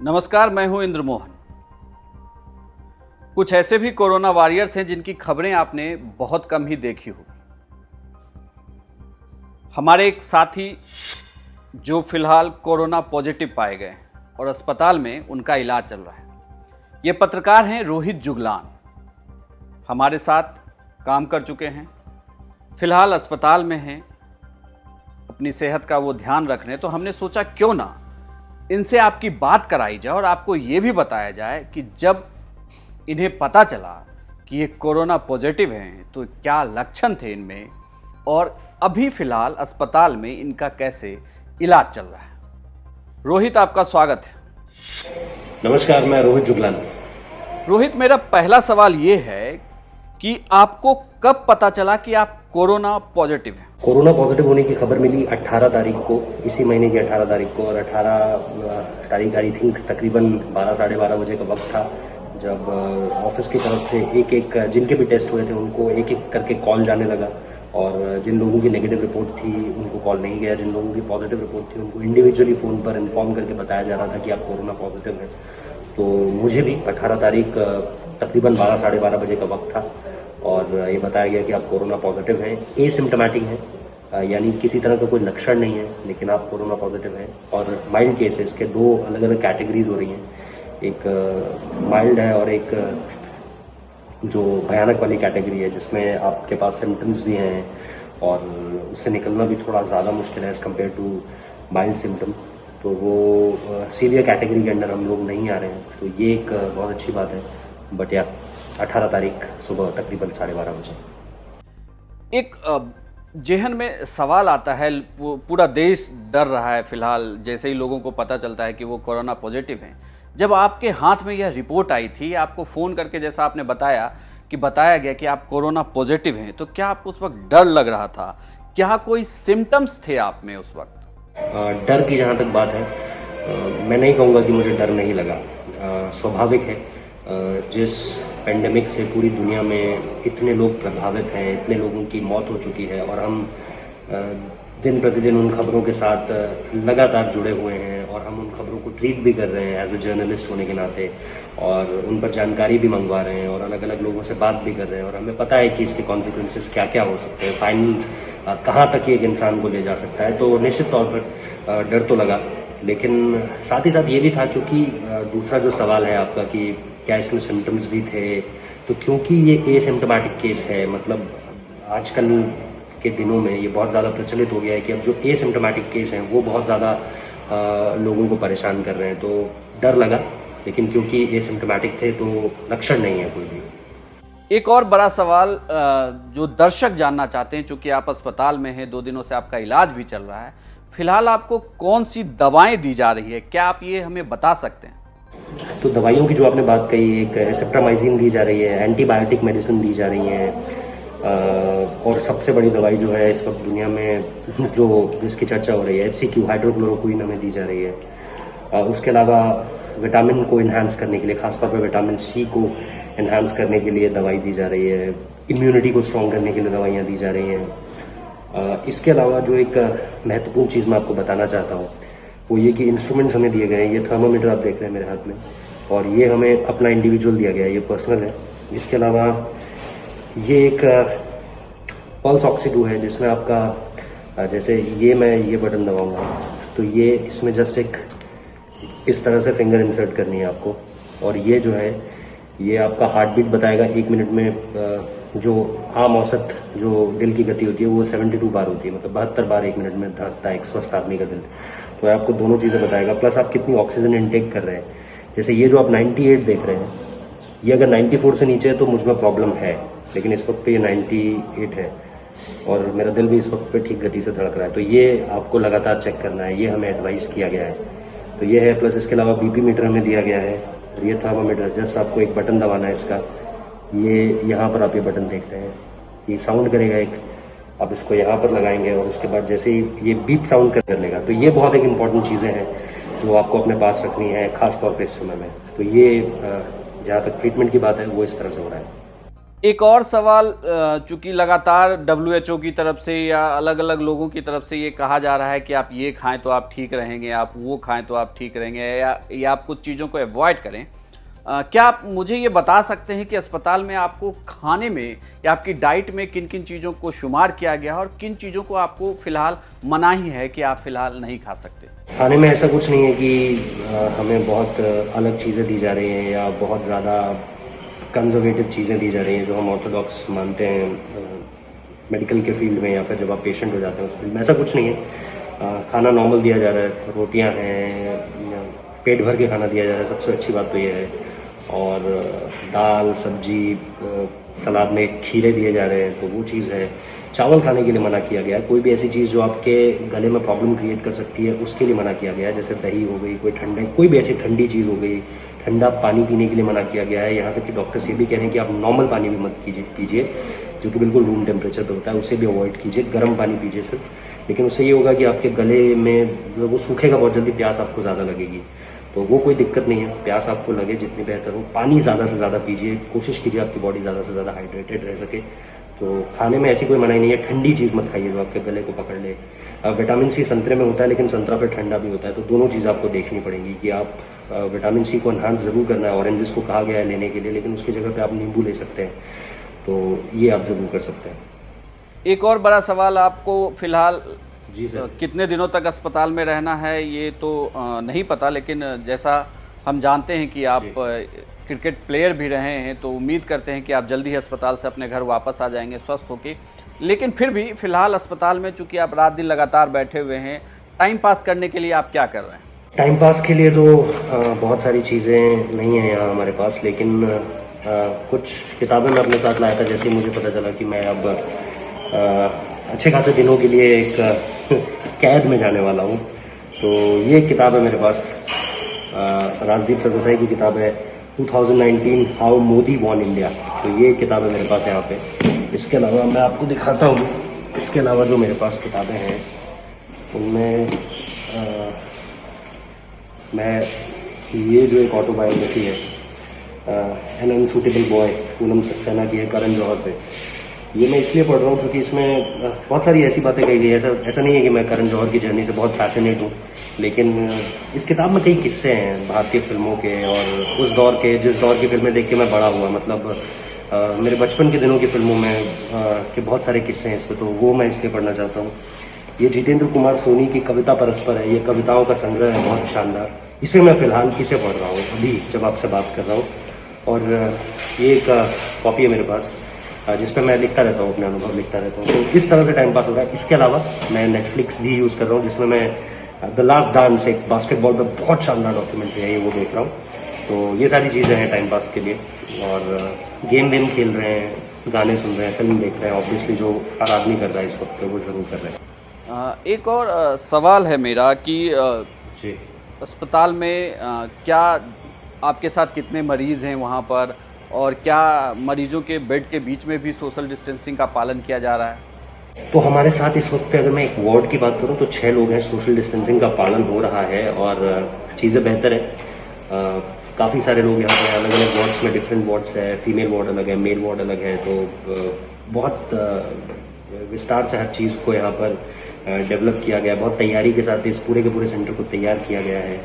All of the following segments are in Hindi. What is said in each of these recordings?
नमस्कार, मैं हूं इंद्र मोहन। कुछ ऐसे भी कोरोना वॉरियर्स हैं जिनकी खबरें आपने बहुत कम ही देखी होगी। हमारे एक साथी जो फिलहाल कोरोना पॉजिटिव पाए गए और अस्पताल में उनका इलाज चल रहा है। ये पत्रकार हैं रोहित जुगलान, हमारे साथ काम कर चुके हैं, फिलहाल अस्पताल में हैं, अपनी सेहत का वो ध्यान रख रहे हैं। तो हमने सोचा क्यों ना इनसे आपकी बात कराई जाए और आपको ये भी बताया जाए कि जब इन्हें पता चला कि ये कोरोना पॉजिटिव हैं तो क्या लक्षण थे इनमें और अभी फिलहाल अस्पताल में इनका कैसे इलाज चल रहा है। रोहित, आपका स्वागत है। नमस्कार, मैं रोहित जुगलान। रोहित, मेरा पहला सवाल ये है कि आपको कब पता चला कि आप कोरोना पॉजिटिव हैं? कोरोना पॉजिटिव होने की खबर मिली 18 तारीख को, इसी महीने की 18 तारीख को। और 18 तारीख आई थिंक तकरीबन 12 साढ़े 12 बजे का वक्त था जब ऑफिस की तरफ से एक एक जिनके भी टेस्ट हुए थे उनको एक एक करके कॉल जाने लगा। और जिन लोगों की नेगेटिव रिपोर्ट थी उनको कॉल नहीं गया, जिन लोगों की पॉजिटिव रिपोर्ट थी उनको इंडिविजुअली फ़ोन पर इन्फॉर्म करके बताया जा रहा था कि आप कोरोना पॉजिटिव हैं। तो मुझे भी 18 तारीख तकरीबन 12 साढ़े 12 बजे का वक्त था और ये बताया गया कि आप कोरोना पॉजिटिव हैं, एसिम्प्टोमेटिक हैं, यानी किसी तरह का कोई लक्षण नहीं है लेकिन आप कोरोना पॉजिटिव हैं। और माइल्ड केसेस के दो अलग अलग कैटेगरीज हो रही हैं, एक माइल्ड है और एक जो भयानक वाली कैटेगरी है जिसमें आपके पास सिम्टम्स भी हैं और उससे निकलना भी थोड़ा ज़्यादा मुश्किल है as compare to mild symptom. तो वो सीवियर कैटेगरी के अंडर हम लोग नहीं आ रहे हैं, तो ये एक बहुत अच्छी बात है। बट या 18 तारीख सुबह तकरीबन 12:30 बजे एक जेहन में सवाल आता है, पूरा देश डर रहा है फिलहाल जैसे ही लोगों को पता चलता है कि वो कोरोना पॉजिटिव हैं। जब आपके हाथ में यह रिपोर्ट आई थी, आपको फ़ोन करके जैसा आपने बताया कि बताया गया कि आप कोरोना पॉजिटिव हैं, तो क्या आपको उस वक्त डर लग रहा था? क्या कोई सिम्टम्स थे आप में उस वक्त? डर की जहाँ तक बात है, मैं नहीं कहूँगा कि मुझे डर नहीं लगा। स्वाभाविक है, जिस पेंडेमिक से पूरी दुनिया में इतने लोग प्रभावित हैं, इतने लोगों की मौत हो चुकी है और हम दिन प्रतिदिन उन खबरों के साथ लगातार जुड़े हुए हैं और हम उन खबरों को ट्रीट भी कर रहे हैं एज ए जर्नलिस्ट होने के नाते, और उन पर जानकारी भी मंगवा रहे हैं और अलग अलग लोगों से बात भी कर रहे हैं। और हमें पता है कि इसके कॉन्सिक्वेंसेस क्या क्या हो सकते हैं, फाइनल कहाँ तक एक इंसान को ले जा सकता है। तो निश्चित तौर पर डर तो लगा, लेकिन साथ ही साथ ये भी था क्योंकि दूसरा जो सवाल है आपका कि क्या इसमें सिम्टम्स भी थे, तो क्योंकि ये एसिम्प्टोमेटिक केस है, मतलब आजकल के दिनों में ये बहुत ज़्यादा प्रचलित हो गया है कि अब जो एसिम्प्टोमेटिक केस हैं वो बहुत ज़्यादा लोगों को परेशान कर रहे हैं। तो डर लगा, लेकिन क्योंकि एसिम्प्टोमेटिक थे तो लक्षण नहीं है कोई भी। एक और बड़ा सवाल जो दर्शक जानना चाहते हैं, चूंकि आप अस्पताल में हैं, 2 दिनों से आपका इलाज भी चल रहा है, फिलहाल आपको कौन सी दवाएं दी जा रही है, क्या आप ये हमें बता सकते हैं? तो दवाइयों की जो आपने बात कही, एक एसेप्ट्रामाइसिन दी जा रही है, एंटीबायोटिक मेडिसिन दी जा रही है, और सबसे बड़ी दवाई जो है इस वक्त दुनिया में जिसकी चर्चा हो रही है, HCQ हाइड्रोक्लोरोक्विन हमें दी जा रही है। उसके अलावा विटामिन को इन्हांस करने के लिए, खासतौर पर विटामिन C को इन्हांस करने के लिए दवाई दी जा रही है, इम्यूनिटी को स्ट्रॉन्ग करने के लिए दवाइयाँ दी जा रही हैं। इसके अलावा जो एक महत्वपूर्ण चीज़ मैं आपको बताना चाहता हूँ वो ये कि इंस्ट्रूमेंट्स हमें दिए गए हैं। ये थर्मामीटर आप देख रहे हैं मेरे हाथ में, और ये हमें अपना इंडिविजुअल दिया गया है, ये पर्सनल है। इसके अलावा ये एक पल्स ऑक्सीडू है जिसमें आपका जैसे मैं ये बटन दबाऊंगा तो ये इसमें जस्ट एक इस तरह से फिंगर इंसर्ट करनी है आपको, और ये जो है ये आपका हार्ट बीट बताएगा 1 मिनट में। जो आम औसत जो दिल की गति होती है वो 72 बार होती है, मतलब 72 बार 1 मिनट में धड़कता है एक स्वस्थ आदमी का दिल। तो आपको दोनों चीज़ें बताएगा, प्लस आप कितनी ऑक्सीजन इनटेक कर रहे हैं। जैसे ये जो आप 98 देख रहे हैं, ये अगर 94 से नीचे है तो मुझ में प्रॉब्लम है, लेकिन इस वक्त पे ये 98 है और मेरा दिल भी इस वक्त पे ठीक गति से धड़क रहा है। तो ये आपको लगातार चेक करना है, ये हमें एडवाइस किया गया है। तो ये है, प्लस इसके अलावा BP मीटर हमें दिया गया है, और ये थर्मामीटर, जस्ट आपको एक बटन दबाना है इसका। ये यहाँ पर आप ये बटन देख रहे हैं, ये साउंड करेगा एक, आप इसको यहाँ पर लगाएंगे और उसके बाद जैसे ही ये बीप साउंड कर लेगा। तो ये बहुत एक इम्पॉर्टेंट चीज़ें हैं जो आपको अपने पास रखनी है, खास तौर पे इस समय में। तो ये जहाँ तक ट्रीटमेंट की बात है वो इस तरह से हो रहा है। एक और सवाल, चूंकि लगातार WHO की तरफ से या अलग अलग लोगों की तरफ से ये कहा जा रहा है कि आप ये खाएं तो आप ठीक रहेंगे, आप वो खाएं तो आप ठीक रहेंगे, या आप कुछ चीज़ों को अवॉइड करें। क्या आप मुझे ये बता सकते हैं कि अस्पताल में आपको खाने में या आपकी डाइट में किन किन चीज़ों को शुमार किया गया है और किन चीज़ों को आपको फिलहाल मनाही है कि आप फिलहाल नहीं खा सकते? खाने में ऐसा कुछ नहीं है कि हमें बहुत अलग चीज़ें दी जा रही हैं या बहुत ज़्यादा कंजर्वेटिव चीज़ें दी जा रही हैं जो हम ऑर्थोडॉक्स मानते हैं मेडिकल के फील्ड में, या फिर जब आप पेशेंट हो जाते हैं उस फील्ड में। ऐसा कुछ नहीं है। खाना नॉर्मल दिया जा रहा है, रोटियां हैं, पेट भर के खाना दिया जा रहा है, सबसे अच्छी बात तो ये है। और दाल सब्जी, सलाद में खीरे दिए जा रहे हैं, तो वो चीज़ है। चावल खाने के लिए मना किया गया है। कोई भी ऐसी चीज़ जो आपके गले में प्रॉब्लम क्रिएट कर सकती है उसके लिए मना किया गया है, जैसे दही हो गई, कोई भी ऐसी ठंडी चीज़ हो गई। ठंडा पानी पीने के लिए मना किया गया है। यहाँ तक कि डॉक्टर्स ये भी कह रहे हैं कि आप नॉर्मल पानी भी मत पीजिए जो कि बिल्कुल रूम टेम्परेचर पर होता है, उसे भी अवॉइड कीजिए। गर्म पानी पीजिए सिर्फ, लेकिन उससे ये होगा कि आपके गले में वो सूखेगा बहुत जल्दी, प्यास आपको ज़्यादा लगेगी, तो वो कोई दिक्कत नहीं है। प्यास आपको लगे जितनी बेहतर हो। पानी ज़्यादा से ज़्यादा पीजिए, कोशिश कीजिए आपकी बॉडी ज़्यादा से ज़्यादा हाइड्रेटेड रह सके। तो खाने में ऐसी कोई मनाही नहीं है। ठंडी चीज़ मत खाइए जो आपके गले को पकड़ ले। विटामिन सी संतरे में होता है, लेकिन संतरा फिर ठंडा भी होता है, तो दोनों चीज़ आपको देखनी पड़ेगी कि आप विटामिन सी को एनहांस ज़रूर करना है। ऑरेंजेस को कहा गया है लेने के लिए, लेकिन उसकी जगह पे आप नींबू ले सकते हैं, तो ये आप ज़रूर कर सकते हैं। एक और बड़ा सवाल, आपको फिलहाल जी सर। कितने दिनों तक अस्पताल में रहना है ये तो नहीं पता, लेकिन जैसा हम जानते हैं कि आप क्रिकेट प्लेयर भी रहे हैं, तो उम्मीद करते हैं कि आप जल्दी ही अस्पताल से अपने घर वापस आ जाएंगे स्वस्थ होके। लेकिन फिर भी फिलहाल अस्पताल में चूंकि आप रात दिन लगातार बैठे हुए हैं, टाइम पास करने के लिए आप क्या कर रहे हैं? टाइम पास के लिए तो बहुत सारी चीज़ें नहीं हैं यहाँ हमारे पास, लेकिन कुछ किताबें मैं अपने साथ लाया था। जैसे मुझे पता चला कि मैं अब अच्छे खासे दिनों के लिए एक कैद में जाने वाला हूँ, तो ये किताब है मेरे पास। राजदीप सरदेसाई की किताब है 2019 हाउ मोदी वॉन इंडिया। तो ये किताब है मेरे पास यहाँ पे। इसके अलावा मैं आपको दिखाता हूँ, इसके अलावा जो मेरे पास किताबें हैं उनमें मैं ये जो एक ऑटोबायोग्राफी है an unsuitable boy, Poonam Saxena की है, करण जौहर पे, ये मैं इसलिए पढ़ रहा हूँ क्योंकि इसमें बहुत सारी ऐसी बातें कही गई है। ऐसा नहीं है कि मैं करण जौहर की जर्नी से बहुत फैसिनेट हूँ, लेकिन इस किताब में कई किस्से हैं भारतीय फिल्मों के और उस दौर के, जिस दौर की फिल्में देख के मैं बड़ा हुआ। मतलब मेरे बचपन के दिनों की फिल्मों में के बहुत सारे किस्से हैं इस पर, तो वो मैं इसलिए पढ़ना चाहता हूँ। ये जितेंद्र कुमार सोनी की कविता परस्पर है, ये कविताओं का संग्रह है, बहुत शानदार। इसे मैं फिलहाल इसे पढ़ रहा हूँ अभी जब आपसे बात कर रहा हूँ। और ये एक कॉपी है मेरे पास जिस पर मैं लिखता रहता हूँ, अपने अनुभव लिखता रहता हूँ, तो इस तरह से टाइम पास हो रहा है। इसके अलावा मैं नेटफ्लिक्स भी यूज़ कर रहा हूँ, जिसमें मैं द लास्ट डांस, एक बास्केटबॉल पर बहुत शानदार डॉक्यूमेंट्री है, ये वो देख रहा हूँ। तो ये सारी चीज़ें हैं टाइम पास के लिए। और गेम वेम खेल रहे हैं, गाने सुन रहे हैं, फिल्म देख रहे हैं। ऑब्वियसली जो हर आदमी कर रहा है इस वक्त वो ज़रूर कर रहे हैं। एक और सवाल है मेरा कि जी, अस्पताल में क्या आपके साथ कितने मरीज़ हैं वहाँ पर, और क्या मरीजों के बेड के बीच में भी सोशल डिस्टेंसिंग का पालन किया जा रहा है? तो हमारे साथ इस वक्त पे अगर मैं एक वार्ड की बात करूं तो 6 लोग हैं। सोशल डिस्टेंसिंग का पालन हो रहा है और चीज़ें बेहतर है। काफ़ी सारे लोग यहाँ पे अलग अलग वार्ड्स में, डिफरेंट वार्ड्स है, फीमेल वार्ड अलग है, मेल वार्ड अलग है, तो बहुत विस्तार से हर चीज़ को यहाँ पर डेवलप किया गया है। बहुत तैयारी के साथ इस पूरे के पूरे सेंटर को तैयार किया गया है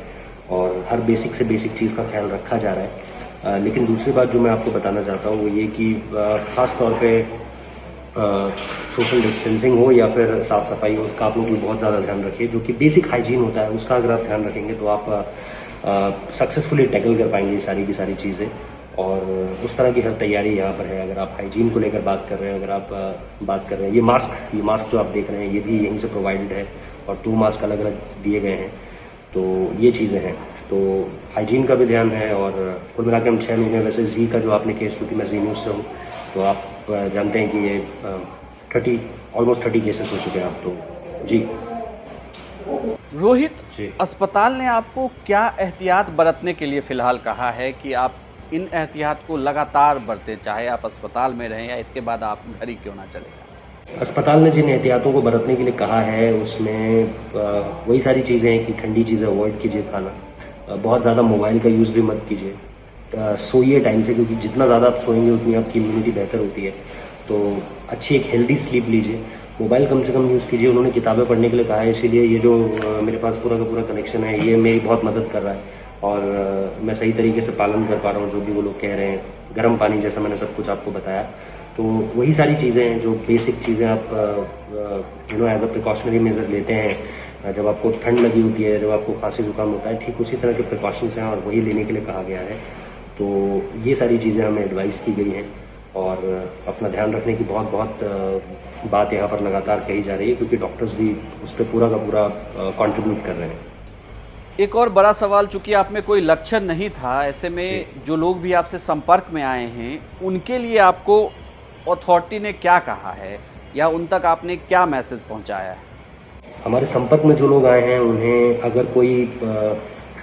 और हर बेसिक से बेसिक चीज़ का ख्याल रखा जा रहा है। लेकिन दूसरी बात जो मैं आपको बताना चाहता हूँ वो ये कि ख़ास तौर पे सोशल डिस्टेंसिंग हो या फिर साफ़ सफाई हो, उसका आप लोग बहुत ज़्यादा ध्यान रखिए। जो कि बेसिक हाइजीन होता है उसका अगर आप ध्यान रखेंगे तो आप सक्सेसफुली टैकल कर पाएंगे सारी की सारी चीज़ें। और उस तरह की हर तैयारी यहाँ पर है। अगर आप हाइजीन को लेकर बात कर रहे हैं, अगर आप बात कर रहे हैं, ये मास्क जो आप देख रहे हैं ये भी यहीं से प्रोवाइडेड है और 2 मास्क अलग अलग दिए गए हैं। तो ये चीज़ें हैं, तो हाइजीन का भी ध्यान है। और कुल मिला के हम 6 लोग हैं। वैसे जी का जो आपने केस, क्योंकि मैं जी न्यूज़ से हूँ, तो आप जानते हैं कि ये ऑलमोस्ट 30 केसेस हो चुके हैं आप। तो जी रोहित जी, अस्पताल ने आपको क्या एहतियात बरतने के लिए फ़िलहाल कहा है कि आप इन एहतियात को लगातार बरतें, चाहे आप अस्पताल में रहें या इसके बाद आप घर ही क्यों ना चले? अस्पताल ने जिन एहतियातों को बरतने के लिए कहा है उसमें वही सारी चीज़ें हैं कि ठंडी चीज़ें अवॉइड कीजिए, खाना बहुत ज़्यादा मोबाइल का यूज़ भी मत कीजिए, सोइए टाइम से, क्योंकि जितना ज़्यादा आप सोएंगे उतनी आपकी इम्यूनिटी बेहतर होती है। तो अच्छी एक हेल्दी स्लीप लीजिए, मोबाइल कम से कम यूज़ कीजिए। उन्होंने किताबें पढ़ने के लिए कहा है, इसीलिए ये जो मेरे पास पूरा का पूरा कनेक्शन है ये मेरी बहुत मदद कर रहा है और मैं सही तरीके से पालन कर पा रहा हूँ जो भी वो लोग कह रहे हैं। गर्म पानी, जैसा मैंने सब कुछ आपको बताया, तो वही सारी चीज़ें हैं जो बेसिक चीज़ें आप एज अ प्रिकॉशनरी मेजर लेते हैं जब आपको ठंड लगी होती है, जब आपको खांसी जुकाम होता है, ठीक उसी तरह के प्रिकॉशंस हैं और वही लेने के लिए कहा गया है। तो ये सारी चीज़ें हमें एडवाइस की गई हैं और अपना ध्यान रखने की बहुत बहुत बात यहाँ पर लगातार कही जा रही है, क्योंकि डॉक्टर्स भी उस पर पूरा का पूरा कंट्रीब्यूट कर रहे हैं। एक और बड़ा सवाल, चूंकि आप में कोई लक्षण नहीं था, ऐसे में जो लोग भी आपसे संपर्क में आए हैं उनके लिए आपको अथॉरिटी ने क्या कहा है या उन तक आपने क्या मैसेज पहुंचाया है? हमारे संपर्क में जो लोग आए हैं उन्हें अगर कोई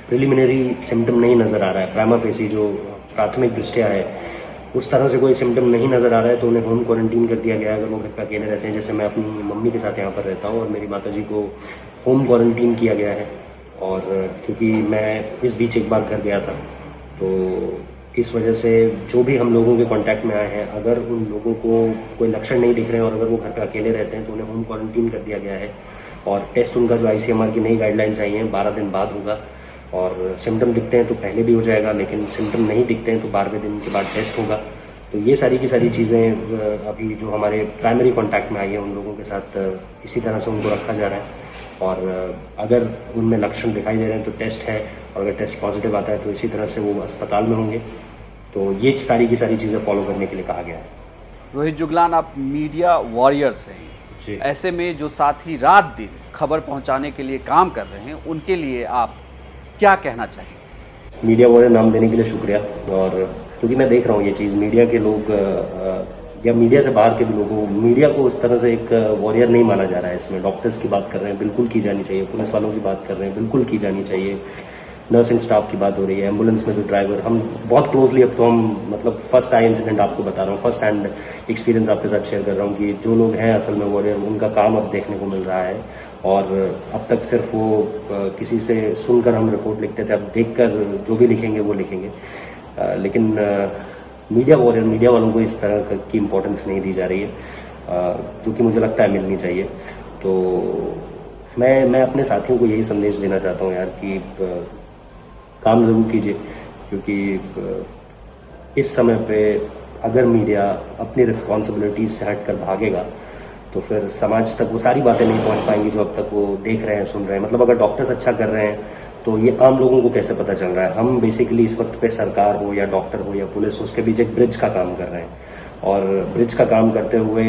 प्रिलिमिनरी सिम्टम नहीं नज़र आ रहा है, प्राइमा फेसी जो प्राथमिक दृष्टिया है उस तरह से कोई सिम्टम नहीं नज़र आ रहा है, तो उन्हें होम क्वारंटीन कर दिया गया है। अगर वो घर पर अकेले रहते हैं, जैसे मैं अपनी मम्मी के साथ यहाँ पर रहता हूँ और मेरी माताजी को होम क्वारंटीन किया गया है। और क्योंकि मैं इस बीच एक बार घर गया था, तो इस वजह से जो भी हम लोगों के कांटेक्ट में आए हैं, अगर उन लोगों को कोई लक्षण नहीं दिख रहे हैं और अगर वो घर पे अकेले रहते हैं तो उन्हें होम क्वारंटीन कर दिया गया है। और टेस्ट उनका जो ICMR की नई गाइडलाइंस आई हैं 12 दिन बाद होगा, और सिम्टम दिखते हैं तो पहले भी हो जाएगा, लेकिन सिम्टम नहीं दिखते हैं तो 12वें दिन के बाद टेस्ट होगा। तो ये सारी की सारी चीज़ें अभी जो हमारे प्राइमरी कॉन्टैक्ट में आई हैं उन लोगों के साथ इसी तरह से उनको रखा जा रहा है। और अगर उनमें लक्षण दिखाई दे रहे हैं तो टेस्ट है, और अगर टेस्ट पॉजिटिव आता है तो इसी तरह से वो अस्पताल में होंगे। तो ये सारी की सारी चीज़ें फॉलो करने के लिए कहा गया है। रोहित जुगलान, आप मीडिया वॉरियर्स हैं जी। ऐसे में जो साथी रात दिन खबर पहुंचाने के लिए काम कर रहे हैं उनके लिए आप क्या कहना चाहिए? मीडिया वॉरियर नाम देने के लिए शुक्रिया। और क्योंकि मैं देख रहा हूँ ये चीज़, मीडिया के लोग या मीडिया से बाहर के भी लोगों, मीडिया को उस तरह से एक वॉरियर नहीं माना जा रहा है। इसमें डॉक्टर्स की बात कर रहे हैं, बिल्कुल की जानी चाहिए। पुलिस वालों की बात कर रहे हैं, बिल्कुल की जानी चाहिए। नर्सिंग स्टाफ की बात हो रही है, एम्बुलेंस में जो ड्राइवर, हम बहुत क्लोजली, अब तो हम मतलब फर्स्ट आई इंसिडेंट आपको बता रहा हूँ, फर्स्ट हैंड एक्सपीरियंस आपके साथ शेयर कर रहा हूँ कि जो लोग हैं असल में वॉरियर, उनका काम अब देखने को मिल रहा है। और अब तक सिर्फ वो किसी से सुनकर हम रिपोर्ट लिखते थे, अब देखकर जो भी लिखेंगे वो लिखेंगे। लेकिन मीडिया वॉरियर, मीडिया वालों को इस तरह की इम्पोर्टेंस नहीं दी जा रही है, जो कि मुझे लगता है मिलनी चाहिए। तो मैं अपने साथियों को यही संदेश देना चाहता हूँ यार कि काम ज़रूर कीजिए, क्योंकि इस समय पे अगर मीडिया अपनी रिस्पॉन्सिबिलिटीज से हटकर भागेगा तो फिर समाज तक वो सारी बातें नहीं पहुंच पाएंगी जो अब तक वो देख रहे हैं, सुन रहे हैं। मतलब अगर डॉक्टर्स अच्छा कर रहे हैं तो ये आम लोगों को कैसे पता चल रहा है? हम बेसिकली इस वक्त पे सरकार हो या डॉक्टर हो या पुलिस, उसके बीच एक ब्रिज का काम कर रहे हैं, और ब्रिज का काम करते हुए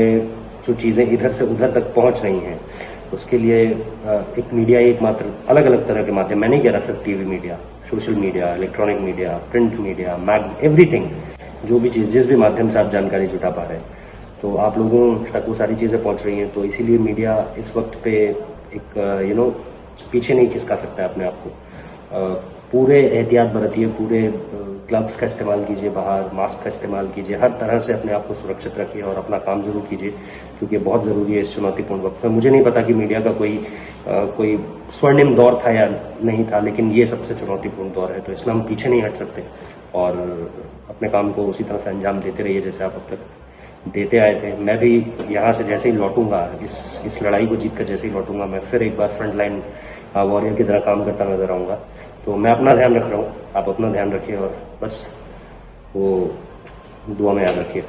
जो चीज़ें इधर से उधर तक पहुंच रही हैं उसके लिए एक मीडिया, एक मात्र अलग अलग तरह के माध्यम, मैं नहीं कह रहा सिर्फ TV media, social media, electronic media, print media, mags, everything, जो भी चीज़, जिस भी माध्यम से आप जानकारी जुटा पा रहे हैं, तो आप लोगों तक वो सारी चीज़ें पहुंच रही हैं। तो इसीलिए मीडिया इस वक्त पे एक पीछे नहीं खिसका सकता है अपने आप को। पूरे एहतियात बरतिए, पूरे ग्लव्स का इस्तेमाल कीजिए, बाहर मास्क का इस्तेमाल कीजिए, हर तरह से अपने आप को सुरक्षित रखिए और अपना काम जरूर कीजिए, क्योंकि बहुत ज़रूरी है इस चुनौतीपूर्ण वक्त में। मुझे नहीं पता कि मीडिया का कोई स्वर्णिम दौर था या नहीं था, लेकिन ये सबसे चुनौतीपूर्ण दौर है, तो इसमें हम पीछे नहीं हट सकते और अपने काम को उसी तरह से अंजाम देते रहिए जैसे आप अब तक देते आए थे। मैं भी यहाँ से जैसे ही लौटूंगा, इस लड़ाई को जीत कर जैसे ही लौटूंगा, मैं फिर एक बार फ्रंट लाइन वॉरियर की तरह काम करता नजर आऊँगा। तो मैं अपना ध्यान रख रहा हूँ, आप अपना ध्यान रखिए और बस वो दुआ में याद रखिए।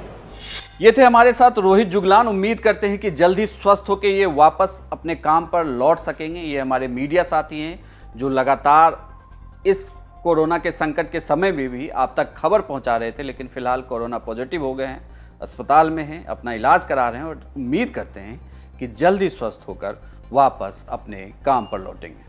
ये थे हमारे साथ रोहित जुगलान। उम्मीद करते हैं कि जल्द ही स्वस्थ होकर ये वापस अपने काम पर लौट सकेंगे। ये हमारे मीडिया साथी हैं जो लगातार इस कोरोना के संकट के समय में भी आप तक खबर पहुंचा रहे थे, लेकिन फिलहाल कोरोना पॉजिटिव हो गए हैं, अस्पताल में हैं, अपना इलाज करा रहे हैं और उम्मीद करते हैं कि जल्दी स्वस्थ होकर वापस अपने काम पर लौटेंगे।